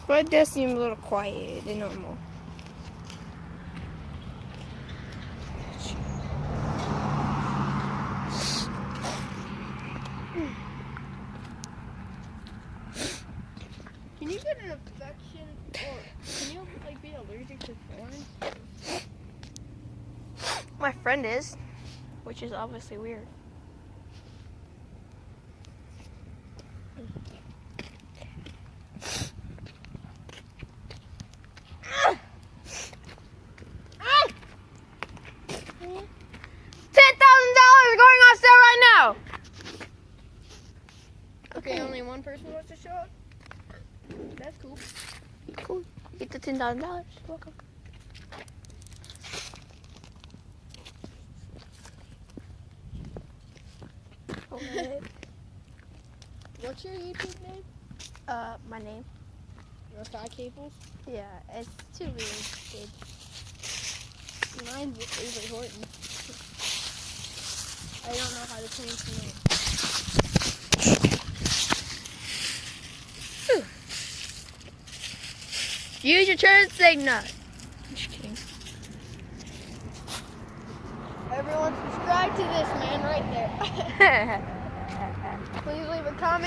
But it does seem a little quieter than normal. Can you get an infection, or can you like be allergic to thorns? My friend is, which is obviously weird. $10,000 going on sale right now. Okay, only one person wants to show up. That's cool. Cool. Get the $10,000. Welcome. Okay. What's your YouTube name? My name. Rakai Cables. Yeah, it's too weird, kid. Mine's Avery Horton. I don't know how to change the name. Use your turn signal. Just kidding. Everyone subscribe to this man right there. Please leave a comment.